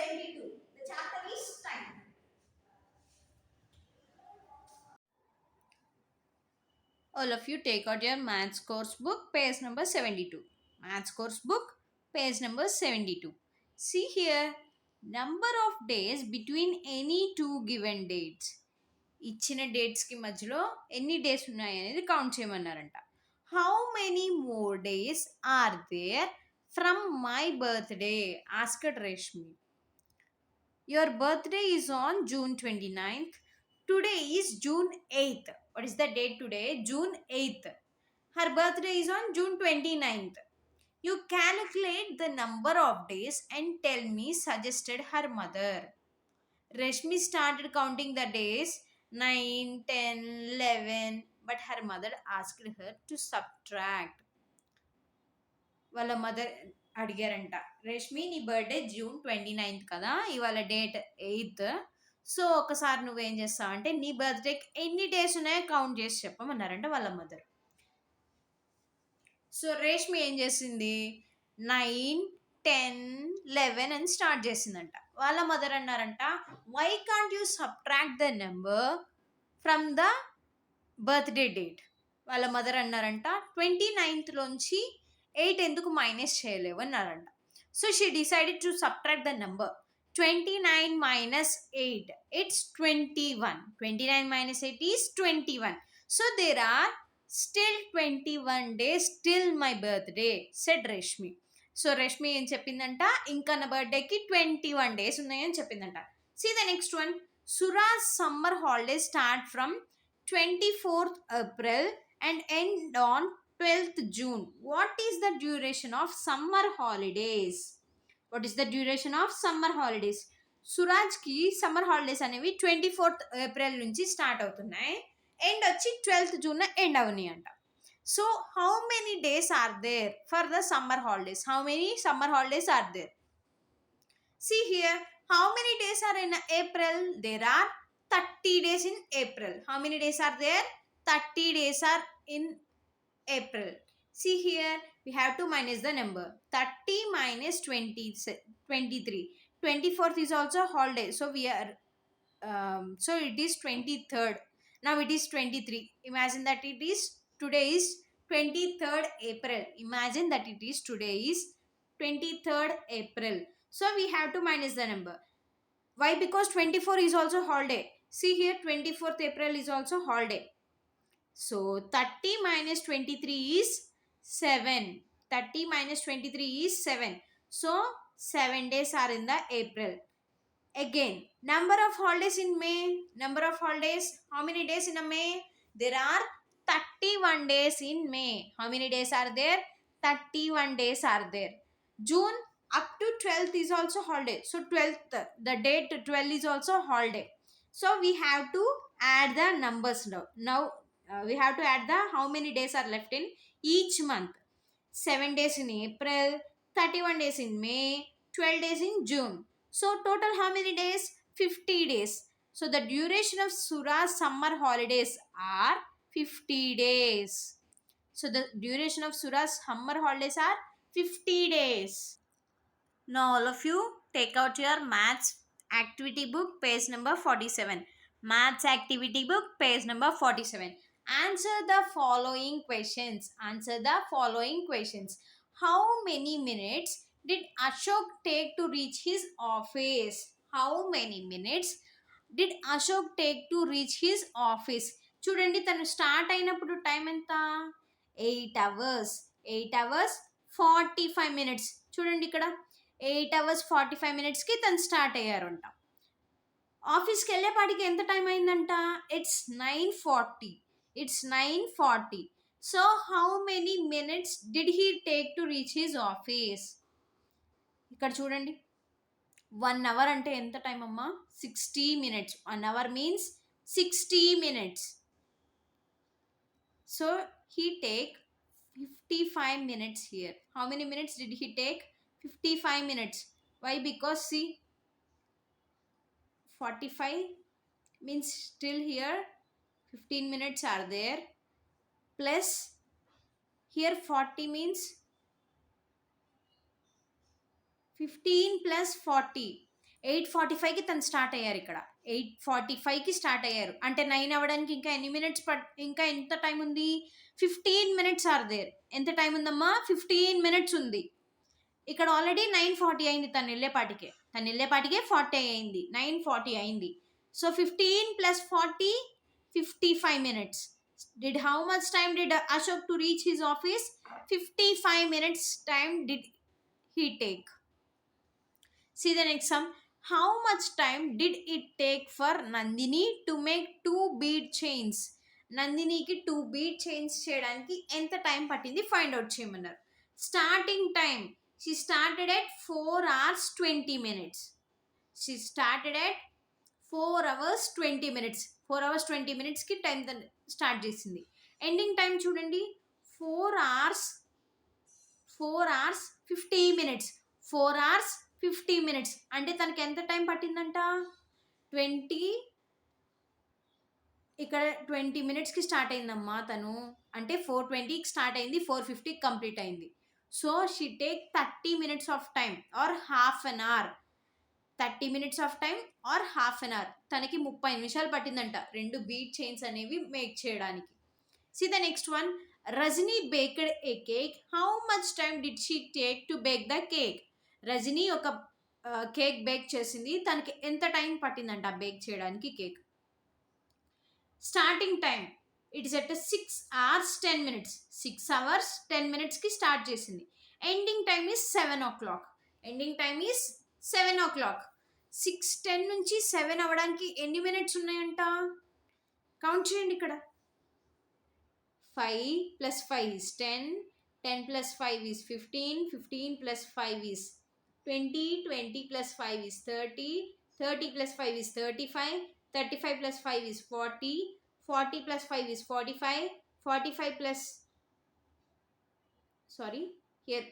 72. The chapter is time. All of you take out your maths course book, page number 72. Maths course book, page number 72. See here, number of days between any two given dates. ఇచ్చిన డేట్స్కి మధ్యలో ఎన్ని days ఉన్నాయి అనేది count చేయమన్నారంట. How many more days are there from my birthday asked Reshmi. Your birthday is on June 29th. Today is June 8th. What is the date today? June 8th. Her birthday is on June 29th. You calculate the number of days and tell me, suggested her mother. Rashmi started counting the days 9, 10, 11, but her mother asked her to subtract. వాళ్ళ mother అడిగారంట, రేష్మి నీ birthday June 29th కదా, ఇవాళ date 8th. So ఒకసారి నువ్వేం చేస్తావు అంటే నీ బర్త్డేకి ఎన్ని డేస్ ఉన్నాయో కౌంట్ చేసి చెప్పమన్నారంట వాళ్ళ మదర్. సో రేష్మి ఏం చేసింది, 9, 10, 11 అని స్టార్ట్ చేసిందంట. వాళ్ళ మదర్ అన్నారంట, why can't you subtract the number from the birthday date. వాళ్ళ మదర్ అన్నారంట 29th లోంచి 8 ఎందుకు మైనస్ చేయలేవు అన్నారంట. So she decided to subtract the number 29 minus 8. It's 21. 29 minus 8 is 21. So there are still 21 days till my birthday, said Rashmi. So Rashmi ఏం చెప్పిందంట, ఇంకా నా బర్త్డేకి 21 డేస్ ఉన్నాయని చెప్పిందంట. See the next one. Suraj summer holidays start from 24th April and end on 12th June. What is the duration of summer holidays? What is the duration of summer holidays? సురాజ్కి summer holidays అనేవి 24th April నుంచి start అవుతున్నాయి, end వచ్చి 12th June end అవునాయి అంట. So how many days are there for the summer holidays? How many summer holidays are there? See here, how many days are in April? There are 30 days in April. How many days are there? 30 days are in April. See here, we have to minus the number. 30 minus 20, 23. 24th is also holiday. So we are, so it is 23rd. Now it is 23. Imagine that it is, today is 23rd April. Imagine that it is, today is 23rd April. So we have to minus the number. Why? Because 24 is also holiday. See here, 24th April is also holiday. So 30 minus 23 is 7. 30 minus 23 is 7. So 7 days are in the April. Again, number of holidays in May. Number of holidays. How many days in a May? There are 31 days in May. How many days are there? 31 days are there. June up to 12th is also holiday. So 12th, the date 12 is also holiday. So we have to add the numbers now. Now we have to add the how many days are left in each month. 7 days in April, 31 days in May, 12 days in June. So total how many days? 50 days. So the duration of Surah's summer holidays are 50 days. So the duration of Surah's summer holidays are 50 days. Now all of you take out your maths activity book, page number 47. Maths activity book, page number 47. Answer the following questions. Answer the following questions. How many minutes did Ashok take to reach his office? How many minutes did Ashok take to reach his office? చూడండి, తను start అయినప్పుడు time ఎంత? 8 hours. 8 hours 45 minutes. చూడండి ఇక్కడ 8 hours 45 minutesకి తను start అయ్యారంట. ఆఫీస్కి వెళ్ళేపాటికి ఎంత time అయిందంట? It's 9:40. It's 9:40. So how many minutes did he take to reach his office? ఇక్కడ చూడండి, 1 hour అంటే ఎంత టైం అమ్మా? 60 minutes. 1 hour means 60 minutes. So he take 55 minutes here. How many minutes did he take? 55 minutes. Why? Because see, 45 means still here 15 minutes are there, plus here 40 means 15 plus 40. 8:45కి తను start అయ్యారు ఇక్కడ. 8:45కి start అయ్యారు. అంటే 9 అవ్వడానికి ఇంకా ఎన్ని minutes ఇంకా ఎంత టైం ఉంది? 15 మినిట్స్ ఆర్ దేర్. ఎంత టైం ఉందమ్మా? 15 మినిట్స్ ఉంది. ఇక్కడ ఆల్రెడీ 9:40 అయింది తనెళ్ళేపాటికే. తనెళ్ళేపాటికే 40 అయింది. 9:40 అయింది. So 15 + 40 55 minutes. How much time did Ashok to reach his office? 55 minutes time did he take. See the next sum. How much time did it take for Nandini to make 2 bead chains? నందినికి 2 bead chains చేయడానికి ఎంత time పట్టింది find out చేయమన్నారు. Starting time, she started at 4 hours 20 minutes. She started at 4 hours 20 minutes. 4 hours 20 minutes కి time start చేసింది. Ending time చూడండి, 4 hours 50 minutes. 4 hours 50 minutes అంటే తనకి ఎంత టైం పట్టిందంట? 20, ఇక్కడ 20 మినిట్స్కి స్టార్ట్ అయిందమ్మా తను. అంటే 4:20కి స్టార్ట్ అయింది, 4:50కి కంప్లీట్ అయింది. So she take 30 minutes of time or half an hour. 30 minutes of time or half an hour. తనకి 30 నిమిషాలు పట్టిందంట 2 బీడ్ చైన్స్ అనేవి మేక్ చేయడానికి. See the next one. Rajni baked a cake. How much time did she take to bake the cake? Rajni ఒక cake bake చేసింది, తనకి ఎంత time పట్టిందంట బేక్ చేయడానికి cake? Starting time, it is at 6 hours 10 minutes. 6 hours 10 minutesకి start చేసింది. Ending time is 7 o'clock. Ending time is 7 o'clock. 6:10 నుంచి 7 అవ్వడానికి ఎన్ని మినిట్స్ ఉన్నాయంట? కౌంట్ చేయండి ఇక్కడ. 5 + 5 is 10, 10 + 5 is 15, 15 + 5 is 20, 20 + 5 is 30, 30 + 5 is 35, 35 + 5 is 40, 40 + 5 is 45, 45 plus, sorry, here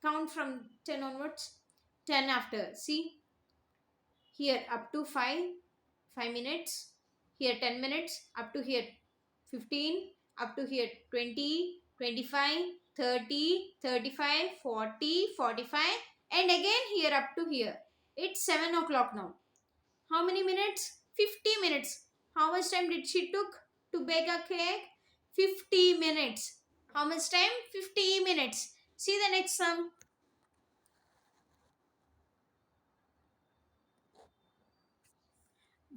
count from 10 onwards, 10 after. See here up to 5 minutes, here 10 minutes, up to here 15, up to here 20, 25, 30, 35, 40, 45, and again here up to here. It's 7 o'clock now. How many minutes? 50 minutes. How much time did she took to bake a cake? 50 minutes. How much time? 50 minutes. See the next sum.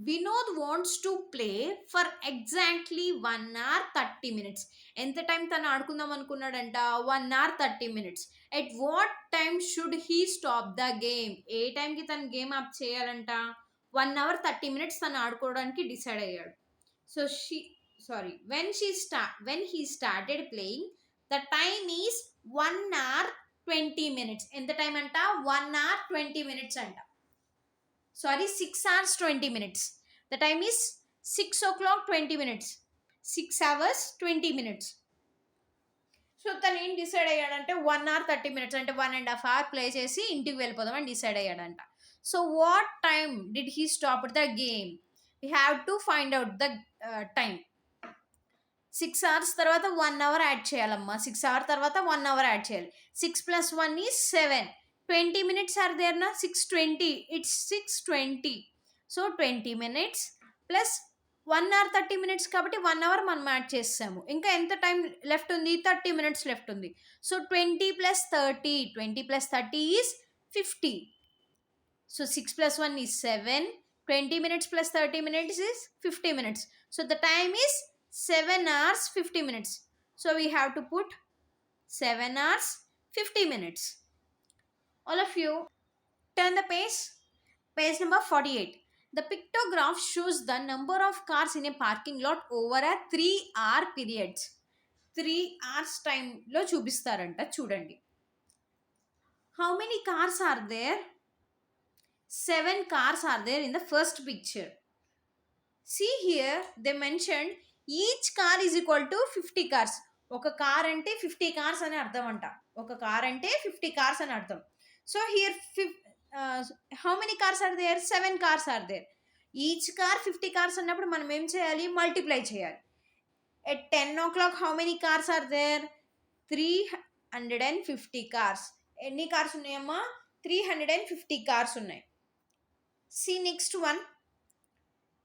Vinod wants to play for exactly 1 hour 30 minutes. ఎంత time తను ఆడుకుందాం అనుకున్నాడంట? 1 hour 30 minutes. At what time should he stop the game? ఏ టైంకి తను game ఆప్ చేయాలంట? 1 hour 30 minutes తను ఆడుకోవడానికి decide అయ్యాడు. So when he started playing, the time is 1 hour 20 minutes. ఎంత టైం అంట? 1 hour 20 minutes అంట. Sorry, 6 hours 20 minutes. The time is 6 o'clock 20 minutes. 6 hours 20 minutes. So తను ఏం డిసైడ్ అయ్యాడంటే 1 hour 30 minutes అంటే 1.5 hour ప్లే చేసి ఇంటికి వెళ్ళిపోదామని డిసైడ్ అయ్యాడంట. So what time did he stop the game? We have to find out the time. 6 hours తర్వాత 1 hour add చేయాలమ్మా. 6 hours తర్వాత 1 hour యాడ్ చేయాలి. 6 + 1 is 7. 20 minutes are there na? 6:20. It's 6:20. So 20 minutes plus 1 hour 30 minutes కాబట్టి 1 hour మనం add చేసాము. ఇంకా ఎంత time left ఉంది? 30 minutes లెఫ్ట్ ఉంది. So 20 + 30. 20 + 30 is 50. So 6 + 1 is 7. 20 minutes plus 30 minutes is 50 minutes. So the time is 7 hours 50 minutes. So we have to put 7 hours 50 minutes. All of you turn the page number 48. The pictograph shows the number of cars in a parking lot over a 3-hour periods. 3 hours time lo చూపిస్తారంట చూడండి. How many cars are there? 7 cars are there in the first picture. See here they mentioned each car is equal to 50 cars. ఒక car అంటే 50 cars అని అర్థం అంట. ఒక car అంటే 50 cars అని అర్థం. So here how many cars are there? 7 cars are there. Each car 50 cars అన్నప్పుడు మనం ఏం చేయాలి? మల్టిప్లై చేయాలి. At 10 o'clock how many cars are there? 350 cars. ఎన్ని కార్స్ ఉన్నాయమ్మా? 350 కార్స్ ఉన్నాయి. C next one.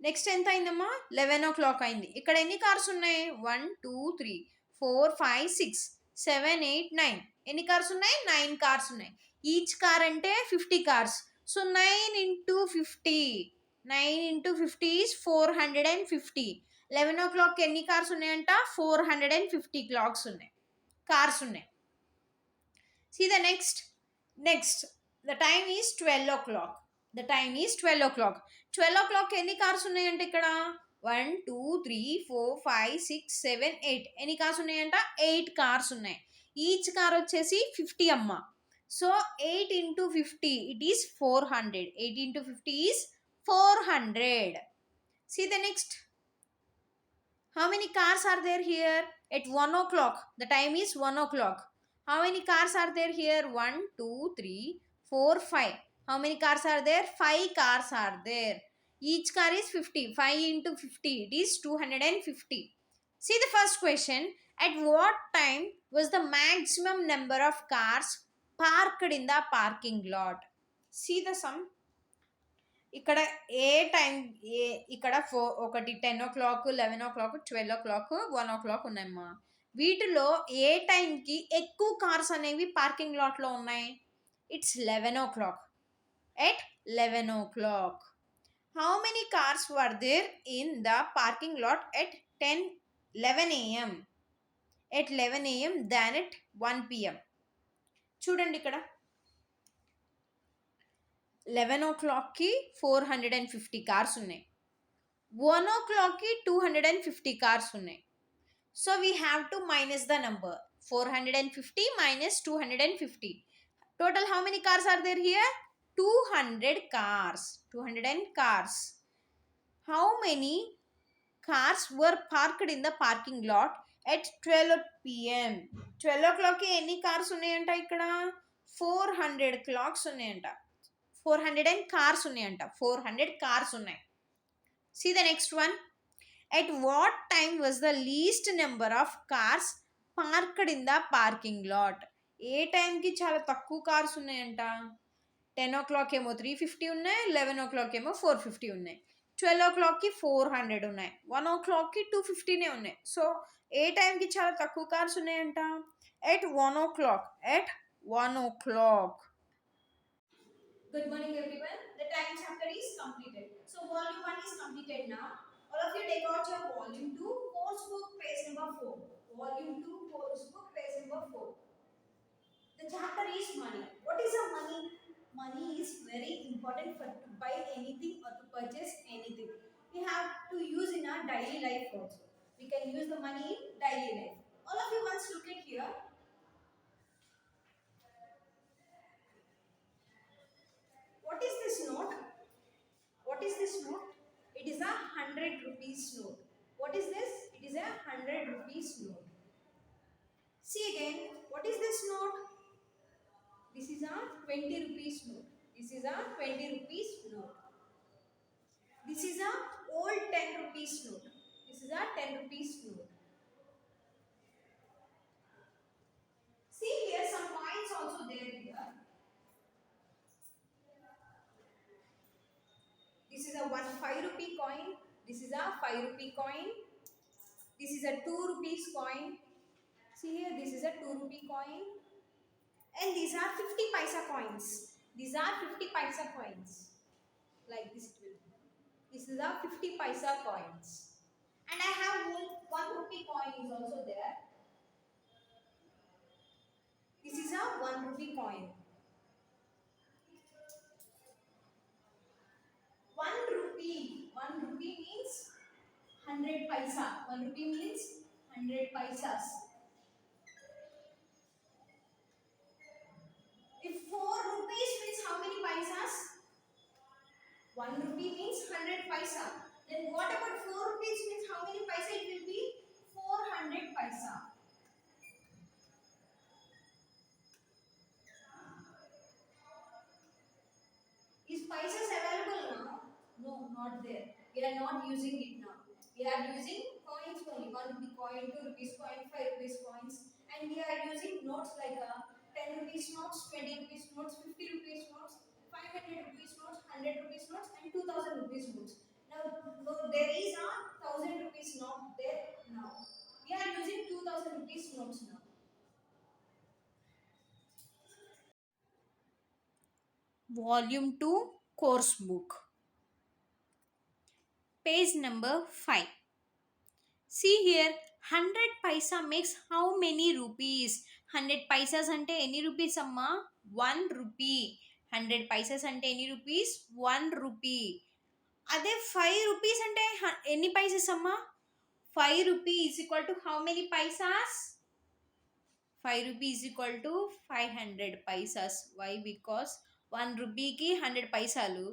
నెక్స్ట్ ఎంత అయిందమ్మా? 11 o'clock అయింది. ఇక్కడ ఎన్ని కార్స్ ఉన్నాయి? 1 2 3 4 5 6 7 8 9. ఎన్ని కార్స్ ఉన్నాయి? 9 కార్స్ ఉన్నాయి. ఈచ్ కార్ అంటే 50 cars. So 9 into 50. 9 into 50 is 450. 11 o'clock ఎన్ని కార్స్ ఉన్నాయంట? 450 క్లాక్స్ ఉన్నాయి, కార్స్ ఉన్నాయి. See the next the time is 12 o'clock. The time is 12 o'clock. 12 o'clock ఎన్ని కార్స్ ఉన్నాయంటే ఇక్కడ 1 2 3 4 5 6 7 8. ఎన్ని కార్స్ ఉన్నాయంట? 8 కార్స్ ఉన్నాయి. ఈచ్ కార్ వచ్చేసి 50 అమ్మ. So 8 into 50 it is 400. 8 into 50 is 400. See the next. How many cars are there here? At 1 o'clock. The time is 1 o'clock. How many cars are there here? 1 2 3 4 5. How many cars are there? 5 cars are there. Each car is 50. 5 into 50 it is 250. See the first question. At what time was the maximum number of cars parked in the parking lot? See the sum. ఇక్కడ ఏ time, ఇక్కడ 10 o'clock 11 o'clock 12 o'clock 1 o'clock ఉన్నాయమ్మా. వీటిలో ఏ టైంకి ఎక్కువ cars అనేవి parking లాట్లో ఉన్నాయి? It's 11 o'clock. At 11 o'clock. How many cars were there in the parking lot at 11 a.m.? At 11 a.m. than at 1 p.m. చూడండి ఇక్కడ 11 o'clockకి 450 కార్స్ ఉన్నాయి. 1 o'clockకి 250 కార్స్ ఉన్నాయి. So we have to minus the number. 450 minus 250. Total how many cars are there here? 200 cars. 200 cars. How many cars were parked in the parking lot at 12 p.m.? 12 o'clockకి ఎన్ని cars ఉన్నాయంట? ఇక్కడ 400 clocks ఉన్నాయంట. 400 cars ఉన్నాయంట. 400 cars ఉన్నాయి. See the next one. At what time was the least number of cars parked in the parking lot? ఏ టైంకి చాలా తక్కువ cars ఉన్నాయంట? 10 o'clock ఏమో 350 ఉన్నాయి, 11 o'clock ఏమో 450 ఉన్నాయి, 12 o'clockకి 400 ఉన్నాయి, 1 o'clockకి 250 ఉన్నాయి. సో ఏ టైంకి చాలా తక్కువ కార్స్ ఉన్నాయంట? At 1 o'clock. At 1 o'clock. Good morning everyone. The time chapter is completed. So volume 1 is completed now. All of you take out your volume 2 course book page number 4. Volume 2 course book page number 4. The chapter is money. What is a money? Money is very important for to buy anything or to purchase anything. We have to use in our daily life also. We can use the money in daily life. All of you once look at here. What is this note? What is this note? It is a 100 rupees note. What is this? It is a 100 rupees note. See again. What is this note? This is a 20 rupees note. This is a 20 rupees note. This is a old 10 rupees note. This is a 10 rupees note. See here some coins also there here. This is a 5 rupee coin. This is a 5 rupee coin. This is a 2 rupees coin. See here, this is a 2 rupee coin. And these are 50 paisa coins. These are 50 paisa coins. Like this it will be. This is a 50 paisa coins. And I have 1 rupee coin is also there. This is a 1 rupee coin. 1 rupee. 1 rupee means 100 paisa. 1 rupee means 100 paisas. If 4 rupees means how many paisas? 1 rupee means 100 paisa. Then what about 4 rupees means how many paisa? It will be 400 paisa. Is paisas available now? No, not there. We are not using it now. We are using coins only. 1 rupee coin, 2 rupees coin, 5 rupees coins. And we are using notes like 10 rupees notes, 20 rupees notes, 50 rupees notes, 5 500 rupees notes, 100 rupees notes, and 2000 rupees notes. Now, there is a 1000 rupees note there now. We are using 2000 rupees notes now. Volume 2 course book. Page number 5. See here, 100 paisa makes how many rupees? 100 paisas ante any rupees amma? 1 rupee. 100 paisas ante any rupees? 1 rupee. అదే 5 rupees అంటే ఎన్ని పైసెస్ అమ్మా? 5 rupees is equal to how many paisas? 5 rupees is equal to 500 paisas. Why? Because 1 రూపీకి 100 పైసాలు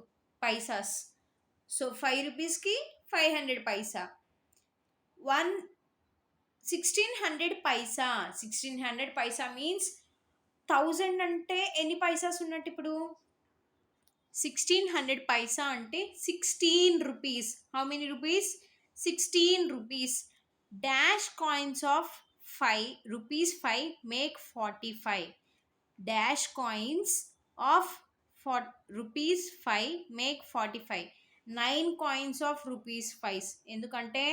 paisas. So 5 రూపీస్కి 500 పైసా. 1600 పైసా. 1600 పైసా means 1000 అంటే ఎన్ని పైసాస్ ఉన్నట్టు ఇప్పుడు? 1600 paisa ante 16 rupees. How many rupees? 16 rupees. Dash coins of 5 rupees 5 make 45. Dash coins of rupees 5 make 45. 9 coins of rupees 5. ఎందుకంటే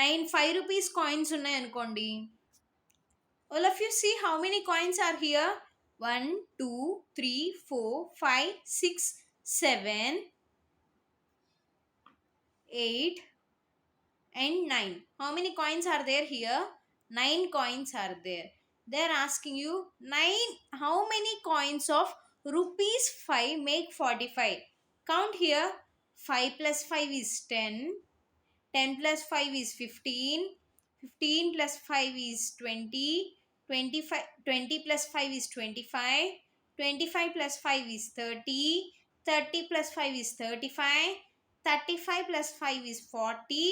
9 5 rupees coins ఉన్నాయి అనుకోండి. All of you see how many coins are here? 1 2 3 4 5 6 7 8 and 9. How many coins are there here? 9 coins are there. They are asking you 9. How many coins of rupees 5 make 45? Count here. 5 plus 5 is 10. 10 plus 5 is 15. 15 plus 5 is 20. 20 plus 5 is 25. 25 plus 5 is 30. 30 plus 5 is 35. 35 plus 5 is 40.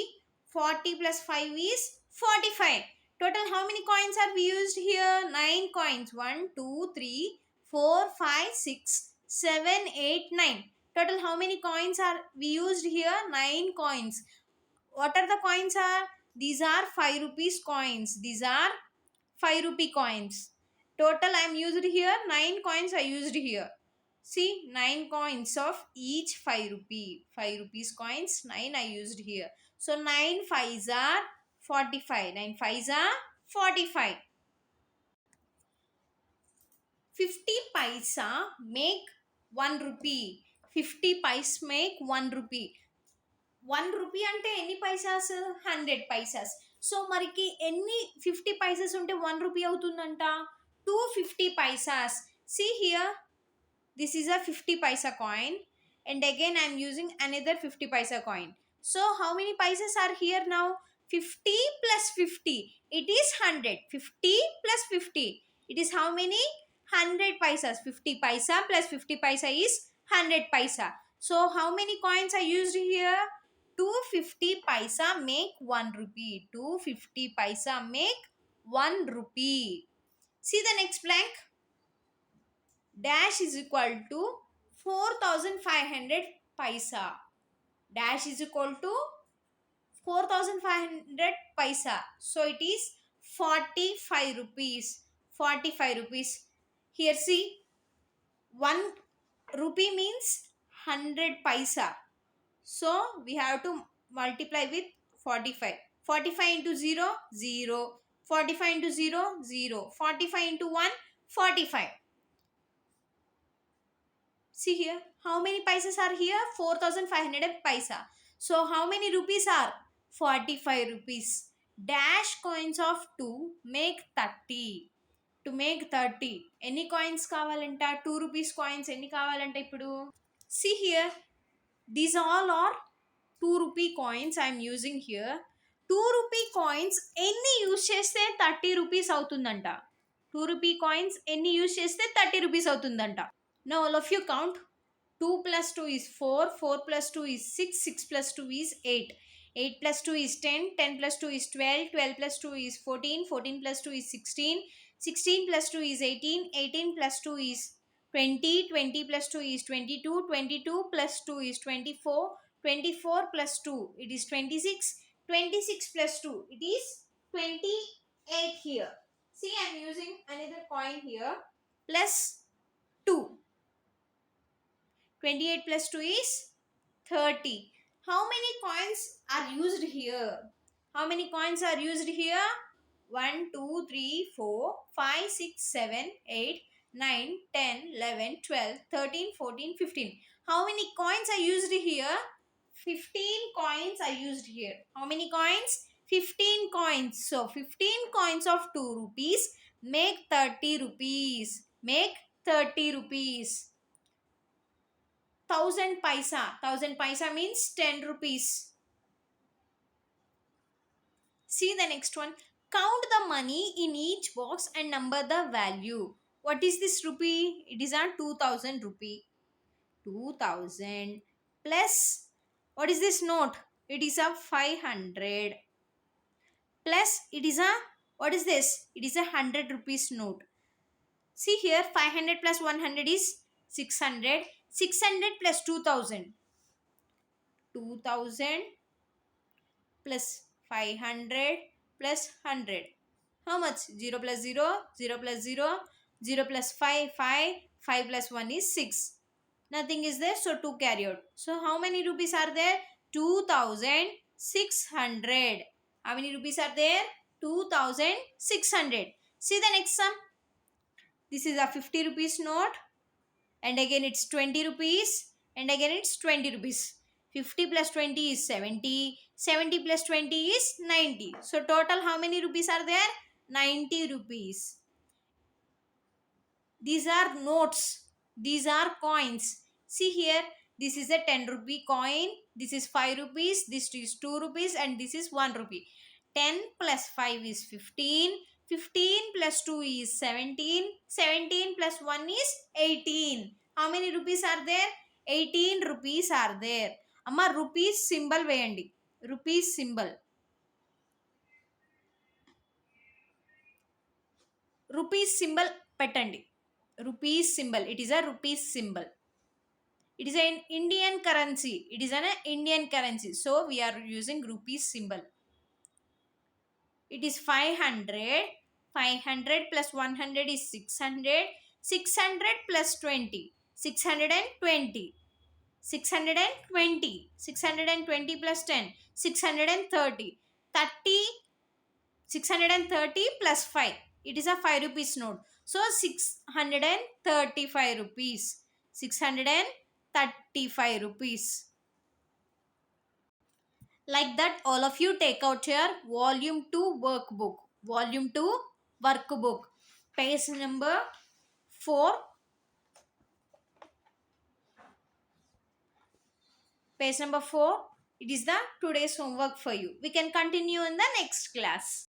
40 plus 5 is 45. Total how many coins are we used here? 9 coins. 1, 2, 3, 4, 5, 6, 7, 8, 9. Total how many coins are we used here? 9 coins. What are the coins are? These are 5 rupees coins. These are 5 rupee coins. Total I am used here 9 coins I used here. See 9 coins of each 5 rupee. 5 rupees coins 9 I used here. So 9 5s are 45. 9 5s are 45. 50 paisa make 1 rupee. 50 paise make 1 rupee. 1 rupee అంటే ఎన్ని paisas? 100 paisas. So మరికి ఎన్ని 50 Pisces ఉంటే 1 rupee అవుతుందంట? 250 paisas. See here, this is a 50 paisa coin and again I am using another 50 paisa coin. So how many paisas are here now? 50 plus 50. It is 100. 50 plus 50. It is how many? 100 paisas. 50 paisa plus 50 paisa is 100 paisa. So how many coins are used here? 250 paisa make 1 rupee. 250 paisa make 1 rupee. See the next blank. Dash is equal to 4500 paisa. Dash is equal to 4500 paisa. So it is 45 rupees. 45 rupees. Here see, 1 rupee means 100 paisa. So we have to multiply with 45. 45 into 0, 0. 45 into 0, 0. 45 into 1, 45. See here, how many paisas are here? 4500 paisa. So how many rupees are? 45 rupees. Dash coins of 2 make 30. To make 30. Any coins కావాలంట? 2 rupees coins ఎన్ని కావాలంట ఇప్పుడు? See here, these all are 2 rupee coins I am using here. 2 rupee coins ఎన్ని use చేస్తే 30 rupees అవుతుందంట? 2 rupee coins ఎన్ని use చేస్తే 30 rupees అవుతుందంట? Now all of you count. 2 plus 2 is 4. 4 plus 2 is 6. 6 plus 2 is 8. 8 plus 2 is 10. 10 plus 2 is 12. 12 plus 2 is 14. 14 plus 2 is 16. 16 plus 2 is 18. 18 plus 2 is 20. 20 plus 2 is 22. 22 plus 2 is 24. 24 plus 2, it is 26. 26 plus 2, it is 28 here. See, I am using another coin here. Plus 2. 28 plus 2 is 30. How many coins are used here? How many coins are used here? 1, 2, 3, 4, 5, 6, 7, 8, 9, 10, 11, 12, 13, 14, 15. How many coins are used here? 15 coins are used here. How many coins? 15 coins. So 15 coins of 2 rupees make 30 rupees. Make 30 rupees. 1000 paisa. 1000 paisa means 10 rupees. See the next one. Count the money in each box and number the value. What is this rupee? It is a 2000 rupee. 2000 plus, what is this note? It is a 500 plus, it is a, what is this? It is a 100 rupees note. See here, 500 plus 100 is 600. 600 plus 2000. 2000 plus 500 plus 100. How much? 0 plus 0, 0 plus 0, 0 plus 5, 5, 5 plus 1 is 6. Nothing is there, so 2 carry out. So how many rupees are there? 2600. How many rupees are there? 2600. See the next sum. This is a 50 rupees note. And again it's 20 rupees. And again it's 20 rupees. 50 plus 20 is 70. 70 plus 20 is 90. So total how many rupees are there? 90 rupees. These are notes. These are coins. See here. This is a 10 rupee coin. This is 5 rupees. This is 2 rupees. And this is 1 rupee. 10 plus 5 is 15. 15 plus 2 is 17. 17 plus 1 is 18. How many rupees are there? 18 rupees are there. Amma rupees symbol veyandi. Rupees symbol. Rupees symbol petandi. Rupees symbol. It is a rupees symbol. It is an Indian currency. It is an Indian currency. So we are using rupees symbol. It is 500. 500 plus 100 is 600. 600 plus 20. 620. 620. 620 plus 10. 630. 630 plus 5. It is a 5 rupees note. So 635 rupees. 635 rupees. Like that, all of you take out your volume 2 workbook. Volume 2 workbook. Page number 4. Page number 4. It is the today's homework for you. We can continue in the next class.